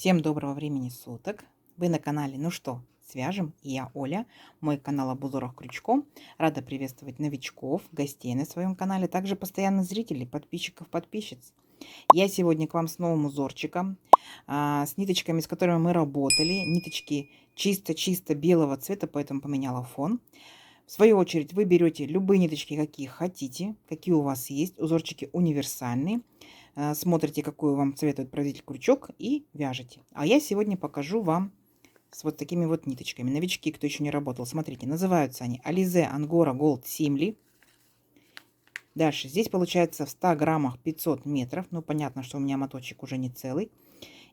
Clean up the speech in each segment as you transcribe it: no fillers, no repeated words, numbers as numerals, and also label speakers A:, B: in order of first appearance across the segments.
A: Всем доброго времени суток. Вы на канале «Ну что, свяжем?» И я Оля, мой канал об узорах крючком. Рада приветствовать новичков, гостей на своем канале, также постоянных зрителей, подписчиков, подписчиц. Я сегодня к вам с новым узорчиком, с ниточками, с которыми мы работали. Ниточки чисто-чисто белого цвета, поэтому поменяла фон. В свою очередь вы берете любые ниточки, какие хотите, какие у вас есть. Узорчики универсальные. Смотрите, какой вам советует производитель крючок, и вяжете. А я сегодня покажу вам с вот такими вот ниточками. Новички, кто еще не работал, смотрите, называются они Alize Angora Gold Simli. Дальше, здесь получается в 100 граммах 500 метров. Ну, понятно, что у меня моточек уже не целый.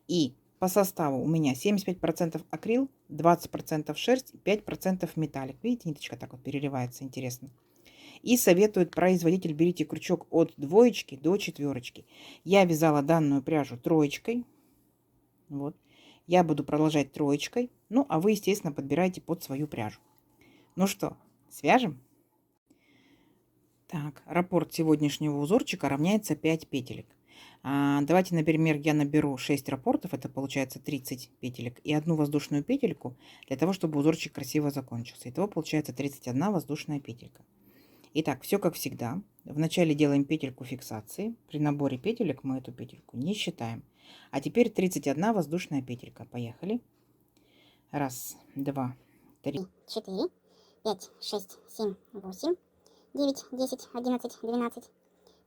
A: И по составу у меня 75% акрил, 20% шерсть, 5% металлик. Видите, ниточка так вот переливается, интересно. И советует производитель: берите крючок от 2 до 4. Я вязала данную пряжу 3. Вот. Я буду продолжать 3. Ну, а вы, естественно, подбираете под свою пряжу. Ну что, свяжем? Так, раппорт сегодняшнего узорчика равняется 5 петелек. Давайте, например, я наберу 6 раппортов, это получается 30 петелек, и одну воздушную петельку, для того, чтобы узорчик красиво закончился. Итого получается 31 воздушная петелька. Итак, все как всегда. Вначале делаем петельку фиксации. При наборе петелек мы эту петельку не считаем. А теперь 31 воздушная петелька. Поехали. 1, 2, 3,
B: 4, 5, 6, 7, 8, 9, 10, 11, 12,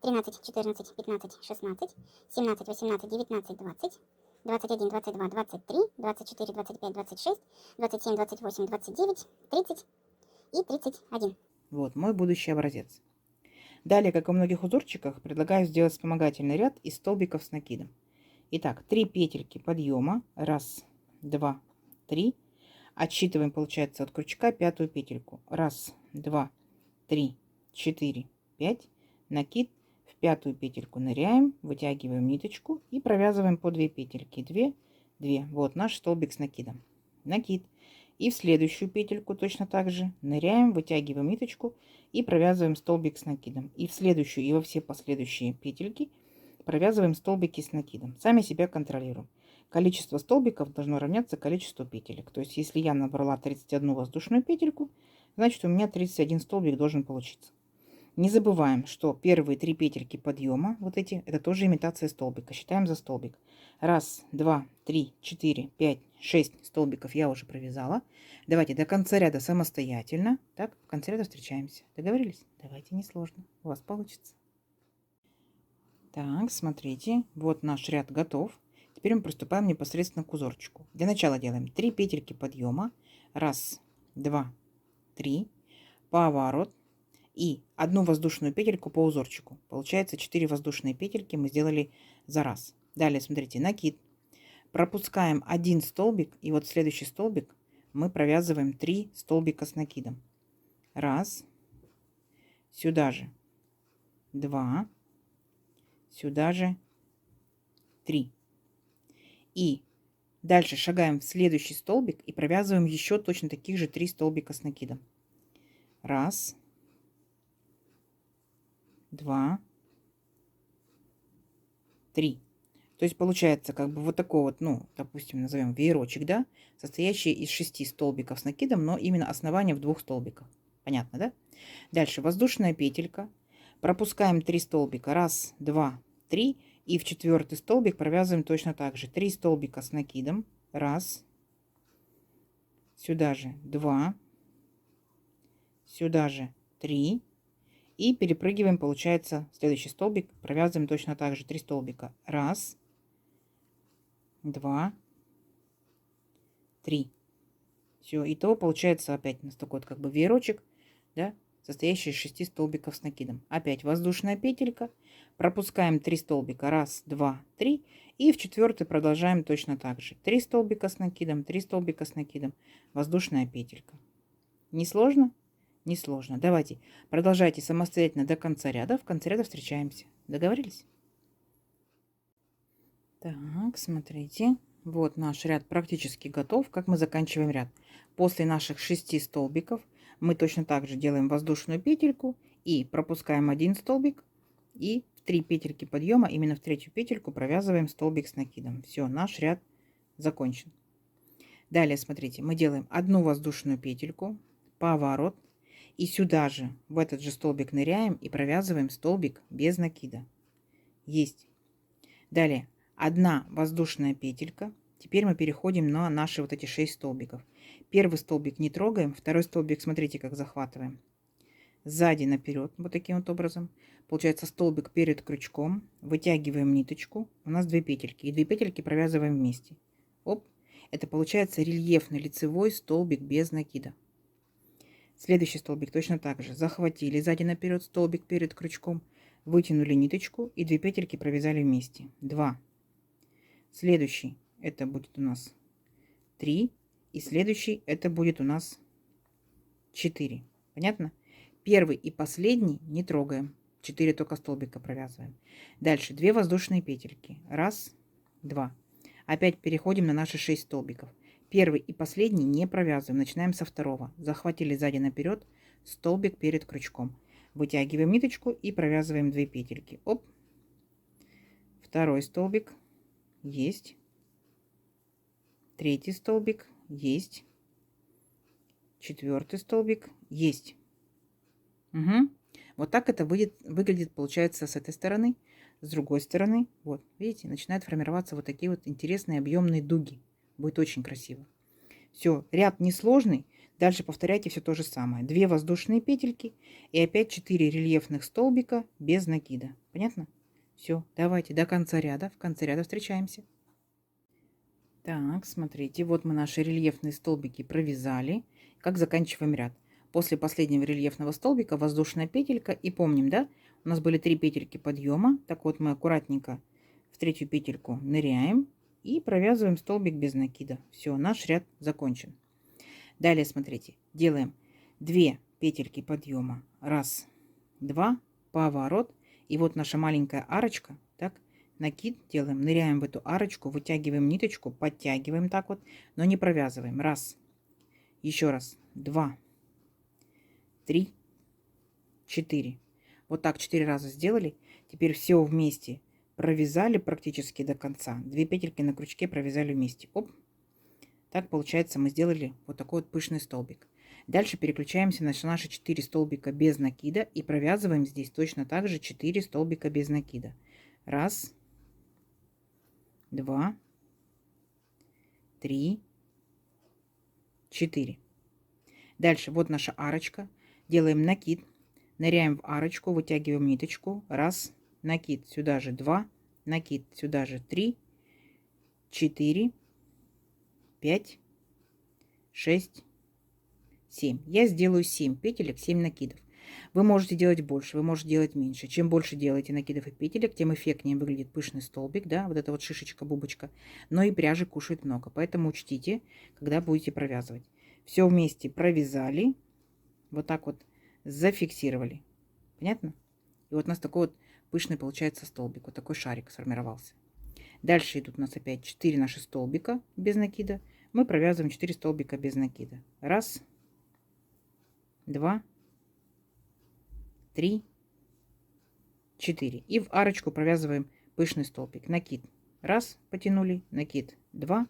B: 13, 14, 15, 16, 17, 18, 19, 20, 21, 22, 23, 24, 25, 26, 27, 28, 29, 30 и 31.
A: Вот мой будущий образец. Далее, как и у многих узорчиках, предлагаю сделать вспомогательный ряд из столбиков с накидом. Итак, 3 петельки подъема. 1, 2, 3. Отсчитываем, получается, от крючка 5-ю петельку. 1, 2, 3, 4, 5. Накид. В 5-ю петельку ныряем, вытягиваем ниточку и провязываем по 2 петельки. 2, 2. Вот наш столбик с накидом. Накид. И в следующую петельку точно так же ныряем, вытягиваем ниточку и провязываем столбик с накидом. И в следующую, и во все последующие петельки провязываем столбики с накидом. Сами себя контролируем. Количество столбиков должно равняться количеству петелек. То есть, если я набрала 31 воздушную петельку, значит, у меня 31 столбик должен получиться. Не забываем, что первые 3 петельки подъема, вот эти, это тоже имитация столбика. Считаем за столбик. 1, 2, 3, 4, 5, 6 столбиков я уже провязала. Давайте до конца ряда самостоятельно. Так, в конце ряда встречаемся. Договорились? Давайте, несложно. У вас получится. Так, смотрите, вот наш ряд готов. Теперь мы приступаем непосредственно к узорчику. Для начала делаем 3 петельки подъема. 1, 2, 3. Поворот. И одну воздушную петельку по узорчику. Получается 4 воздушные петельки мы сделали за раз. Далее, смотрите, накид. Пропускаем 1 столбик, и вот следующий столбик мы провязываем 3 столбика с накидом. 1, сюда же 2, сюда же 3. И дальше шагаем в следующий столбик и провязываем еще точно таких же 3 столбика с накидом. 1, 2, 3. То есть получается как бы вот такой вот, ну, допустим, назовем веерочек, да, состоящий из 6 столбиков с накидом, но именно основание в 2 столбиках. Понятно, да? Дальше воздушная петелька. Пропускаем 3 столбика. 1, 2, 3. И в 4-й столбик провязываем точно так же. 3 столбика с накидом. 1. Сюда же 2. Сюда же 3. И перепрыгиваем, получается, следующий столбик. Провязываем точно так же 3 столбика. 1, 2, 3. Все, итого получается опять у нас такой вот как бы веерочек, да, состоящий из 6 столбиков с накидом. Опять воздушная петелька. Пропускаем 3 столбика. 1, 2, 3. И в 4-й продолжаем точно так же. 3 столбика с накидом, 3 столбика с накидом. Воздушная петелька. Несложно? Несложно. Давайте продолжайте самостоятельно до конца ряда. В конце ряда встречаемся. Договорились? Так, смотрите. Вот наш ряд практически готов. Как мы заканчиваем ряд? После наших 6 столбиков мы точно так же делаем воздушную петельку и пропускаем 1 столбик. И в 3 петельки подъема, именно в 3-ю петельку провязываем столбик с накидом. Все, наш ряд закончен. Далее, смотрите, мы делаем одну воздушную петельку, поворот, и сюда же, в этот же столбик ныряем и провязываем столбик без накида. Есть. Далее, одна воздушная петелька. Теперь мы переходим на наши вот эти 6 столбиков. Первый столбик не трогаем, второй столбик, смотрите, как захватываем. Сзади наперед, вот таким вот образом. Получается столбик перед крючком. Вытягиваем ниточку. У нас 2 петельки. И 2 петельки провязываем вместе. Оп. Это получается рельефный лицевой столбик без накида. Следующий столбик точно так же. Захватили сзади наперед столбик перед крючком. Вытянули ниточку и 2 петельки провязали вместе. 2. Следующий это будет у нас 3. И следующий это будет у нас 4. Понятно? Первый и последний не трогаем. 4 только столбика провязываем. Дальше 2 воздушные петельки. 1, 2. Опять переходим на наши 6 столбиков. Первый и последний не провязываем. Начинаем со второго. Захватили сзади наперед столбик перед крючком. Вытягиваем ниточку и провязываем 2 петельки. Оп. Второй столбик. Есть. Третий столбик. Есть. Четвертый столбик. Есть. Угу. Вот так это выглядит, получается, с этой стороны. С другой стороны, вот, видите, начинают формироваться вот такие вот интересные объемные дуги. Будет очень красиво. Все, ряд несложный. Дальше повторяйте все то же самое. 2 воздушные петельки и опять 4 рельефных столбика без накида. Понятно? Все, давайте до конца ряда. В конце ряда встречаемся. Так, смотрите, вот мы наши рельефные столбики провязали. Как заканчиваем ряд? После последнего рельефного столбика воздушная петелька. И помним, да, у нас были 3 петельки подъема. Так вот мы аккуратненько в третью петельку ныряем и провязываем столбик без накида. Все, наш ряд закончен. Далее, смотрите, делаем 2 петельки подъема. 1, 2, поворот. И вот наша маленькая арочка. Так, накид делаем, ныряем в эту арочку, вытягиваем ниточку, подтягиваем так вот, но не провязываем. 1, еще раз, 2, 3, 4. Вот так 4 раза сделали. Теперь все вместе провязали практически до конца. 2 петельки на крючке провязали вместе. Оп. Так получается, мы сделали вот такой вот пышный столбик. Дальше переключаемся на наши 4 столбика без накида и провязываем здесь точно так же 4 столбика без накида. 1, 2, 3, 4. Дальше вот наша арочка. Делаем накид, ныряем в арочку, вытягиваем ниточку. 1, накид, сюда же 2, накид, сюда же 3, 4, 5, 6, 7. Я сделаю 7 петелек, 7 накидов. Вы можете делать больше, вы можете делать меньше. Чем больше делаете накидов и петелек, тем эффектнее выглядит пышный столбик, да, вот эта вот шишечка, бубочка. Но и пряжи кушает много, поэтому учтите, когда будете провязывать. Все вместе провязали, вот так вот зафиксировали. Понятно? И вот у нас такой вот пышный получается столбик, вот такой шарик сформировался. Дальше идут у нас опять 4 наши столбика без накида. Мы провязываем 4 столбика без накида. 1, 2, 3, 4. И в арочку провязываем пышный столбик. Накид 1, потянули, накид 2,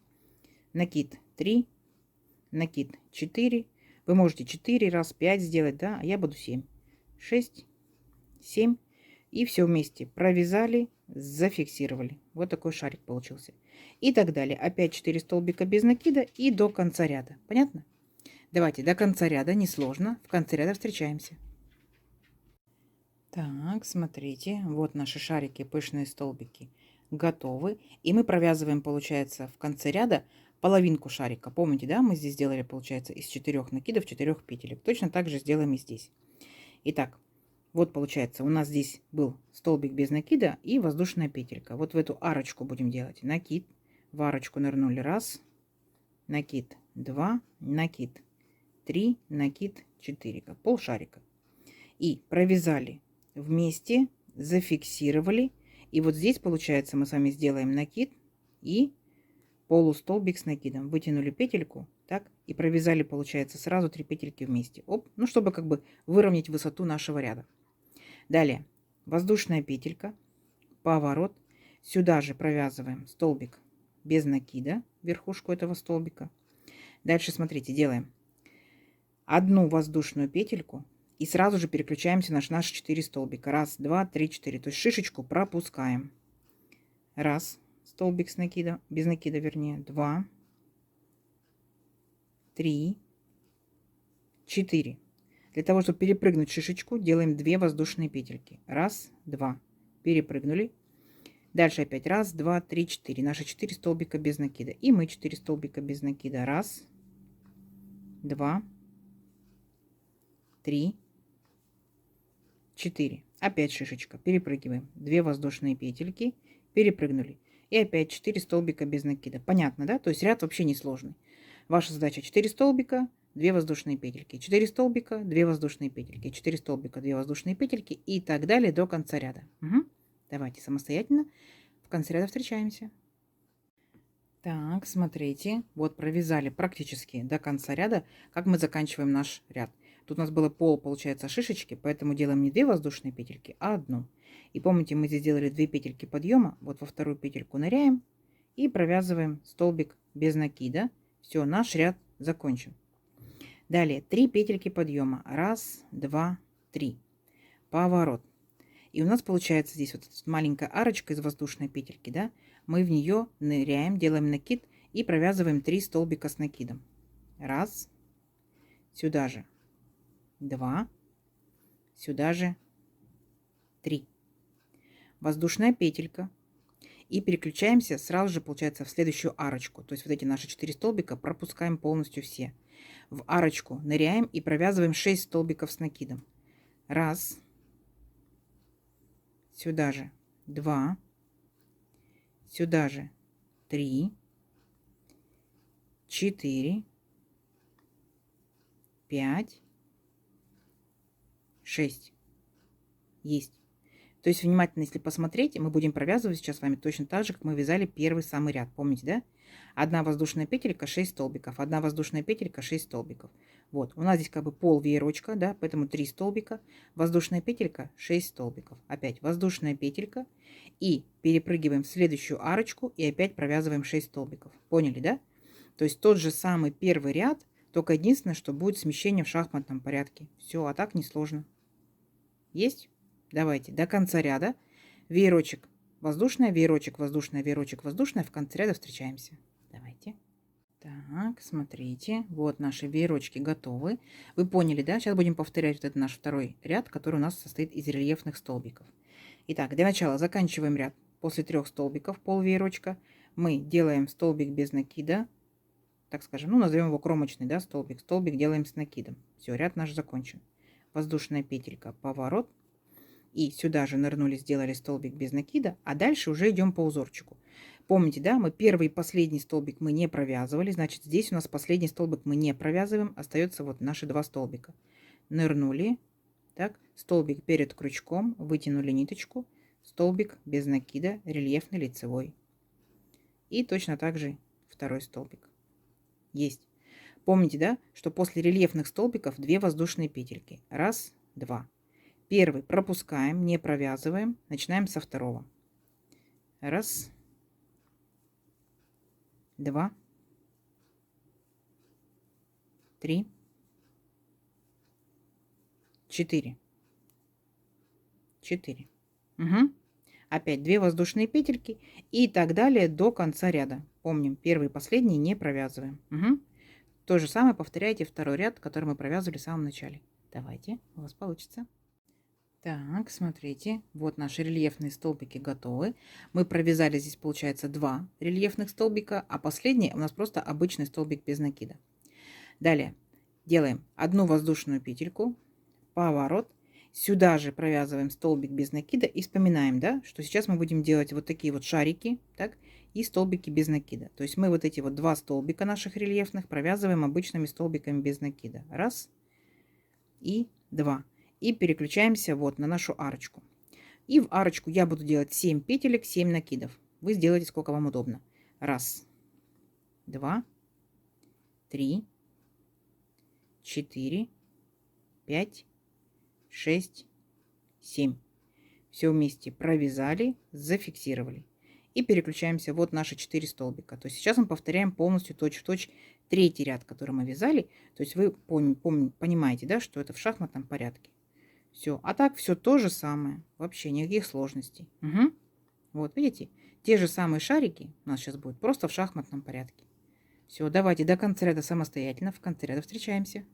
A: накид 3, накид 4. Вы можете 4 раз 5 сделать, да, а я буду 7. 6, 7. И все вместе провязали, зафиксировали. Вот такой шарик получился. И так далее. Опять 4 столбика без накида и до конца ряда. Понятно? Давайте до конца ряда, несложно. В конце ряда встречаемся. Так, смотрите, вот наши шарики, пышные столбики готовы. И мы провязываем, получается, в конце ряда половинку шарика. Помните, да, мы здесь сделали, получается, из 4 накидов 4 петелек. Точно так же сделаем и здесь. Итак, вот получается, у нас здесь был столбик без накида и воздушная петелька. Вот в эту арочку будем делать накид. В арочку нырнули 1, накид 2, накид 3, накид 4, как полшарика. И провязали вместе, зафиксировали. И вот здесь, получается, мы с вами сделаем накид и полустолбик с накидом. Вытянули петельку, так, и провязали, получается, сразу 3 петельки вместе. Оп, ну, чтобы как бы выровнять высоту нашего ряда. Далее, воздушная петелька, поворот. Сюда же провязываем столбик без накида, верхушку этого столбика. Дальше, смотрите, делаем одну воздушную петельку и сразу же переключаемся на наши 4 столбика. Раз, два, три, 4. То есть шишечку пропускаем. Раз, столбик с накида, без накида, вернее. 2, 3, 4. Для того, чтобы перепрыгнуть шишечку, делаем 2 воздушные петельки. Раз, два. Перепрыгнули. Дальше опять раз, два, три, 4. Наши 4 столбика без накида. И мы 4 столбика без накида. Раз, два, 3, 4. Опять шишечка. Перепрыгиваем. 2 воздушные петельки. Перепрыгнули. И опять 4 столбика без накида. Понятно, да? То есть ряд вообще не сложный. Ваша задача 4 столбика, 2 воздушные петельки. 4 столбика, 2 воздушные петельки. 4 столбика, 2 воздушные петельки. И так далее до конца ряда. Угу. Давайте самостоятельно. В конце ряда встречаемся. Так, смотрите. Вот провязали практически до конца ряда. Как мы заканчиваем наш ряд. Тут у нас было пол, получается, шишечки, поэтому делаем не 2 воздушные петельки, а одну. И помните, мы здесь сделали 2 петельки подъема. Вот во вторую петельку ныряем и провязываем столбик без накида. Все, наш ряд закончен. Далее 3 петельки подъема. Раз, два, 3. Поворот. И у нас получается здесь вот маленькая арочка из воздушной петельки, да? Мы в нее ныряем, делаем накид и провязываем 3 столбика с накидом. Раз, сюда же 2, сюда же 3. Воздушная петелька. И переключаемся сразу же, получается, в следующую арочку. То есть вот эти наши 4 столбика пропускаем полностью все. В арочку ныряем и провязываем 6 столбиков с накидом. Раз, сюда же 2, сюда же 3, 4, 5, 6. Есть. То есть внимательно, если посмотреть, мы будем провязывать сейчас с вами точно так же, как мы вязали первый самый ряд. Помните, да? Одна воздушная петелька, 6 столбиков. Одна воздушная петелька, 6 столбиков. Вот, у нас здесь как бы пол веерочка, да, поэтому 3 столбика. Воздушная петелька, 6 столбиков. Опять воздушная петелька. И перепрыгиваем в следующую арочку и опять провязываем 6 столбиков. Поняли, да? То есть тот же самый первый ряд, только единственное, что будет смещение в шахматном порядке. Все, а так несложно. Есть? Давайте до конца ряда веерочек воздушная, веерочек воздушная, веерочек воздушная. В конце ряда встречаемся. Давайте. Так, смотрите. Вот наши веерочки готовы. Вы поняли, да? Сейчас будем повторять вот этот наш второй ряд, который у нас состоит из рельефных столбиков. Итак, для начала заканчиваем ряд. После 3 столбиков пол веерочка мы делаем столбик без накида. Так скажем, ну назовем его кромочный, да, столбик. Столбик делаем с накидом. Все, ряд наш закончен. Воздушная петелька, поворот. И сюда же нырнули, сделали столбик без накида, а дальше уже идем по узорчику. Помните, да, мы первый и последний столбик мы не провязывали, значит здесь у нас последний столбик мы не провязываем, остается вот наши 2 столбика. Нырнули, так, столбик перед крючком, вытянули ниточку, столбик без накида, рельефный лицевой. И точно так же второй столбик. Есть. Помните, да, что после рельефных столбиков 2 воздушные петельки. Раз, два. Первый пропускаем, не провязываем. Начинаем со второго. Раз, два, 3, 4. 4. Угу. Опять 2 воздушные петельки и так далее до конца ряда. Помним, первый и последний не провязываем. Угу. То же самое повторяйте второй ряд, который мы провязывали в самом начале. Давайте, у вас получится. Так, смотрите, вот наши рельефные столбики готовы. Мы провязали здесь, получается, 2 рельефных столбика, а последний у нас просто обычный столбик без накида. Далее делаем одну воздушную петельку, поворот. Сюда же провязываем столбик без накида и вспоминаем, да, что сейчас мы будем делать вот такие вот шарики, так, и столбики без накида. То есть мы вот эти вот 2 столбика наших рельефных провязываем обычными столбиками без накида. Раз и 2. И переключаемся вот на нашу арочку. И в арочку я буду делать 7 петелек, 7 накидов. Вы сделаете сколько вам удобно. Раз, 2, 3, 4, 5, 6, 7. Все вместе провязали, зафиксировали. и переключаемся. Вот наши 4 столбика. То есть сейчас мы повторяем полностью точь-в-точь третий ряд, который мы вязали. То есть вы понимаете, да, что это в шахматном порядке. Все. А так все то же самое. Вообще никаких сложностей. Угу. Вот, видите? Те же самые шарики у нас сейчас будут, просто в шахматном порядке. Все, давайте до конца ряда самостоятельно. В конце ряда встречаемся.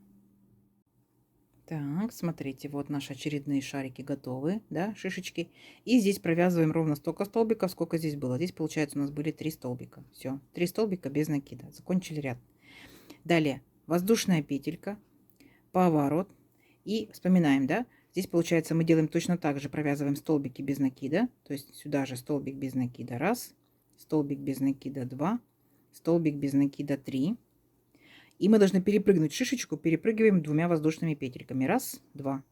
A: Так, смотрите, вот наши очередные шарики готовы, да, шишечки. И здесь провязываем ровно столько столбиков, сколько здесь было. Здесь, получается, у нас были 3 столбика. Все, 3 столбика без накида. Закончили ряд. Далее, воздушная петелька, поворот. И вспоминаем, да, здесь, получается, мы делаем точно так же, провязываем столбики без накида. То есть сюда же столбик без накида 1, столбик без накида 2, столбик без накида 3. И мы должны перепрыгнуть шишечку, перепрыгиваем 2 воздушными петельками. 1, 2.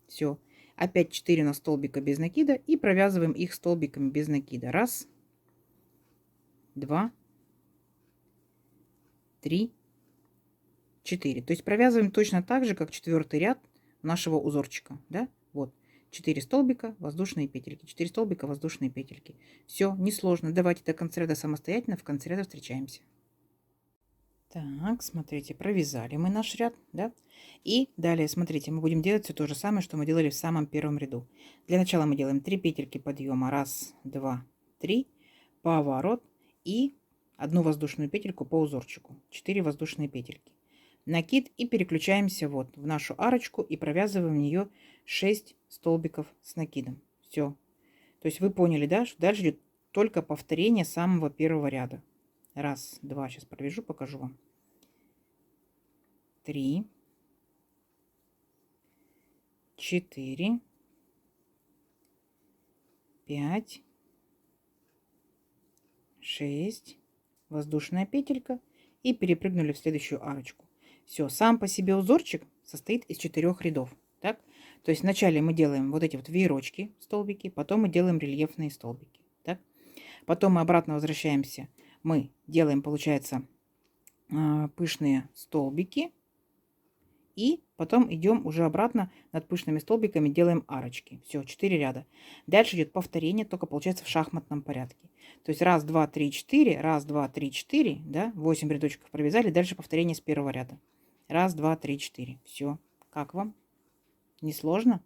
A: Все. Опять 4 на столбика без накида и провязываем их столбиками без накида. 1, 2, 3, 4. То есть провязываем точно так же, как 4-й ряд нашего узорчика. Да? Вот. 4 столбика, воздушные петельки. 4 столбика, воздушные петельки. Все, несложно. Давайте до конца ряда самостоятельно. В конце ряда встречаемся. Так, смотрите, провязали мы наш ряд, да? И далее, смотрите, мы будем делать все то же самое, что мы делали в самом первом ряду. Для начала мы делаем 3 петельки подъема. 1, 2, 3. Поворот. И 1 воздушную петельку по узорчику. 4 воздушные петельки. Накид и переключаемся вот в нашу арочку и провязываем в нее 6 столбиков с накидом. Все. То есть вы поняли, да, что дальше идет только повторение самого первого ряда. 1, 2, сейчас провяжу, покажу вам. 3, 4, 5, 6, воздушная петелька и перепрыгнули в следующую арочку. Все, сам по себе узорчик состоит из 4 рядов. Так? То есть вначале мы делаем вот эти вот веерочки, столбики, потом мы делаем рельефные столбики. Так? Потом мы обратно возвращаемся. Мы делаем, получается, пышные столбики. И потом идем уже обратно над пышными столбиками, делаем арочки. Все, 4 ряда. Дальше идет повторение, только получается в шахматном порядке. То есть 1, 2, 3, 4, 1, 2, 3, 4, да, 8 рядочков провязали, дальше повторение с первого ряда. 1, 2, 3, 4. Все. Как вам? Не сложно?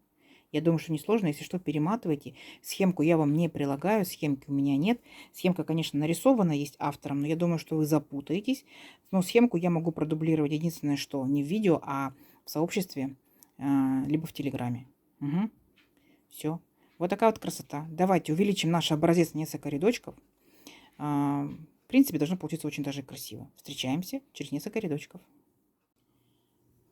A: Я думаю, что не сложно. Если что, перематывайте. Схемку я вам не прилагаю, схемки у меня нет. Схемка, конечно, нарисована, есть автором, но я думаю, что вы запутаетесь. Но схемку я могу продублировать единственное, что не в видео, а в сообществе, либо в Телеграме. Угу. Все. Вот такая вот красота. Давайте увеличим наш образец на несколько рядочков. В принципе, должно получиться очень даже красиво. Встречаемся через несколько рядочков.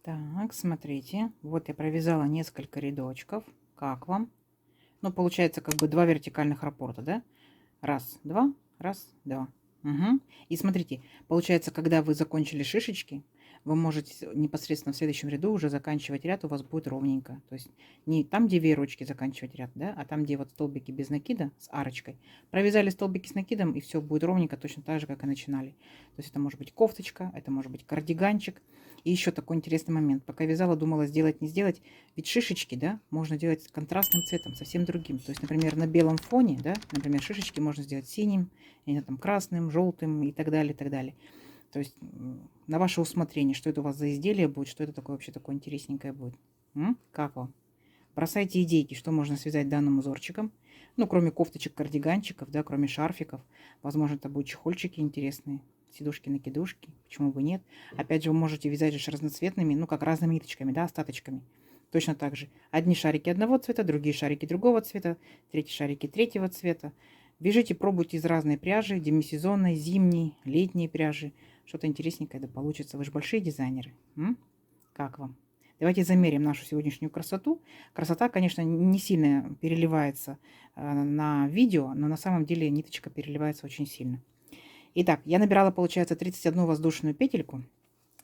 A: Так, смотрите, вот я провязала несколько рядочков. Как вам? Ну, получается как бы 2 вертикальных раппорта, да? 1, 2, 1, 2. Угу. И смотрите, получается, когда вы закончили шишечки, вы можете непосредственно в следующем ряду уже заканчивать ряд, у вас будет ровненько. То есть не там, где веерочки заканчивать ряд, да, а там, где вот столбики без накида с арочкой. Провязали столбики с накидом, и все будет ровненько, точно так же, как и начинали. То есть это может быть кофточка, это может быть кардиганчик. И еще такой интересный момент. Пока вязала, думала сделать, не сделать. Ведь шишечки, да, можно делать контрастным цветом, совсем другим. То есть, например, на белом фоне, да, например, шишечки можно сделать синим, или там красным, желтым и так далее, и так далее. То есть на ваше усмотрение, что это у вас за изделие будет, что это такое вообще такое интересненькое будет. Как вам? Бросайте идейки, что можно связать данным узорчиком. Ну, кроме кофточек, кардиганчиков, да, кроме шарфиков. Возможно, это будут чехольчики интересные. Сидушки-накидушки. Почему бы нет? Опять же, вы можете вязать же разноцветными, ну, как разными ниточками, да, остаточками. Точно так же. Одни шарики одного цвета, другие шарики другого цвета, третьи шарики третьего цвета. Вяжите, пробуйте из разной пряжи, демисезонной, зимней, летней пряжи. Что-то интересненькое да получится. Вы же большие дизайнеры. Как вам? Давайте замерим нашу сегодняшнюю красоту. Красота, конечно, не сильно переливается на видео, но на самом деле ниточка переливается очень сильно. Итак, я набирала, получается, 31 воздушную петельку.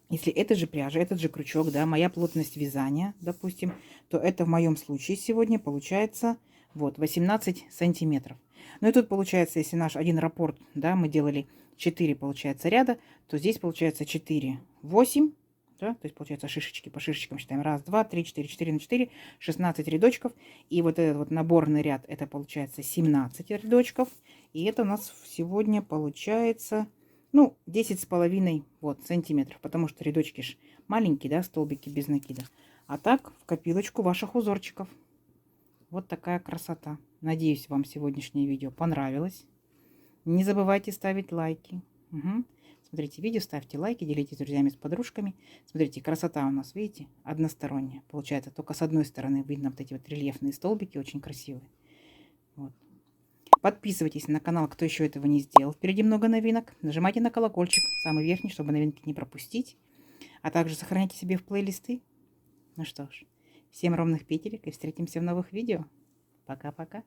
A: Если это же пряжа, этот же крючок, да, моя плотность вязания, допустим, то это в моем случае сегодня получается вот 18 сантиметров. Ну и тут получается, если наш один раппорт, да, мы делали 4, получается, ряда, то здесь получается 4, 8, да, то есть получается шишечки, по шишечкам считаем. 1, 2, 3, 4, 4 на 4, 16 рядочков. И вот этот вот наборный ряд, это получается 17 рядочков. И это у нас сегодня получается, ну, 10,5 вот, сантиметров, потому что рядочки ж маленькие, да, столбики без накида. А так в копилочку ваших узорчиков. Вот такая красота. Надеюсь, вам сегодняшнее видео понравилось. Не забывайте ставить лайки. Угу. Смотрите видео, ставьте лайки, делитесь с друзьями, с подружками. Смотрите, красота у нас, видите, односторонняя. Получается, только с одной стороны видно вот эти вот рельефные столбики, очень красивые. Вот. Подписывайтесь на канал, кто еще этого не сделал. Впереди много новинок. Нажимайте на колокольчик, самый верхний, чтобы новинки не пропустить. А также сохраняйте себе в плейлисты. Ну что ж, всем ровных петелек и встретимся в новых видео. Пока-пока.